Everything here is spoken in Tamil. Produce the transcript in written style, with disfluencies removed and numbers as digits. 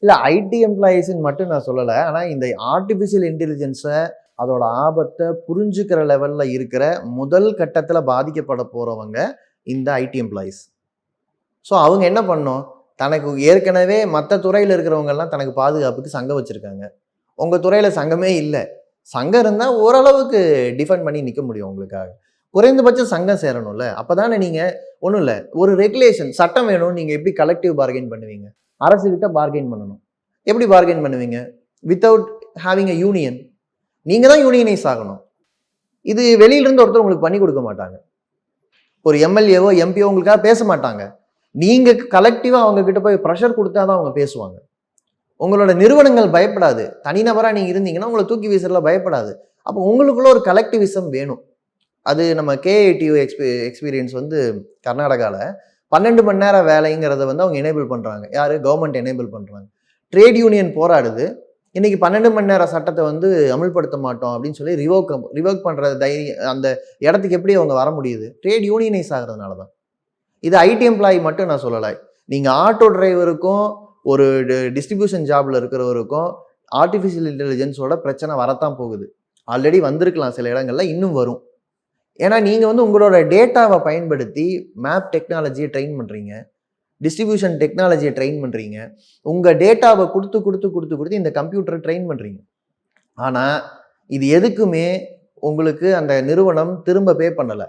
இல்லை ஐடி எம்ப்ளாயீஸ்ன்னு மட்டும் நான் சொல்லலை. ஆனால் இந்த ஆர்டிஃபிஷியல் இன்டெலிஜென்ஸை அதோட ஆபத்தை புரிஞ்சுக்கிற லெவலில் இருக்கிற முதல் கட்டத்தில் பாதிக்கப்பட போகிறவங்க இந்த ஐடி எம்ப்ளாயீஸ். ஸோ அவங்க என்ன பண்ணணும், தனக்கு ஏற்கனவே மற்ற துறையில் இருக்கிறவங்கெல்லாம் தனக்கு பாதுகாப்புக்கு சங்கம் வச்சுருக்காங்க. உங்கள் துறையில் சங்கமே இல்லை. சங்கம் இருந்தால் ஓரளவுக்கு டிஃபெண்ட் பண்ணி நிற்க முடியும் உங்களுக்காக. குறைந்தபட்சம் சங்கம் சேரணும்ல. அப்போ தானே நீங்கள் ஒன்றும் இல்லை, ஒரு ரெகுலேஷன் சட்டம் வேணும். நீங்கள் எப்படி கலெக்டிவ் பார்கெயின் பண்ணுவீங்க? அரசுகிட்ட பார்கெயின் பண்ணணும். எப்படி பார்கெயின் பண்ணுவீங்க? Without having a union. நீங்கள் தான் யூனியனைஸ் ஆகணும். இது வெளியிலிருந்து ஒருத்தர் உங்களுக்கு பண்ணி கொடுக்க மாட்டாங்க. ஒரு எம்எல்ஏவோ எம்பியோ உங்களுக்காக பேச மாட்டாங்க. நீங்கள் கலெக்டிவாக அவங்க கிட்ட போய் ப்ரெஷர் கொடுத்தா தான் அவங்க பேசுவாங்க. உங்களோட நிறுவனங்கள் பயப்படாது. தனிநபராக நீங்கள் இருந்தீங்கன்னா உங்களை தூக்கி வீசுறதுல பயப்படாது. அப்போ உங்களுக்குள்ள ஒரு கலெக்டிவிசம் வேணும். அது நம்ம கேஐடியூ எக்ஸ்பீரியன்ஸ் வந்து கர்நாடகாவில் 12 மணி நேரம் வேலைங்கிறத வந்து அவங்க எனேபிள் பண்ணுறாங்க. யார்? கவர்மெண்ட் எனேபிள் பண்ணுறாங்க. ட்ரேட் யூனியன் போராடுது. இன்னைக்கு 12 மணி நேரம் சட்டத்தை வந்து அமல்படுத்த மாட்டோம் அப்படின்னு சொல்லி ரிவோக் பண்ணுற அந்த இடத்துக்கு எப்படி அவங்க வர முடியுது? ட்ரேட் யூனியனைஸ் ஆகிறதுனால தான். இது ஐடி எம்ப்ளாயி மட்டும் நான் சொல்லலை. நீங்கள் ஆட்டோ டிரைவருக்கும் ஒரு டிஸ்ட்ரிபியூஷன் ஜாப்ல இருக்கிறவருக்கும் ஆர்டிஃபிஷியல் இன்டெலிஜென்ஸோட பிரச்சனை வரத்தான் போகுது. ஆல்ரெடி வந்திருக்கலாம் சில இடங்கள்ல, இன்னும் வரும். ஏன்னா நீங்கள் வந்து உங்களோட டேட்டாவை பயன்படுத்தி மேப் டெக்னாலஜியை ட்ரெயின் பண்ணுறீங்க, டிஸ்ட்ரிபியூஷன் டெக்னாலஜியை ட்ரெயின் பண்ணுறீங்க. உங்கள் டேட்டாவை கொடுத்து இந்த கம்ப்யூட்டரை ட்ரெயின் பண்ணுறீங்க. ஆனால் இது எதுக்குமே உங்களுக்கு அந்த நிறுவனம் திரும்ப பே பண்ணலை.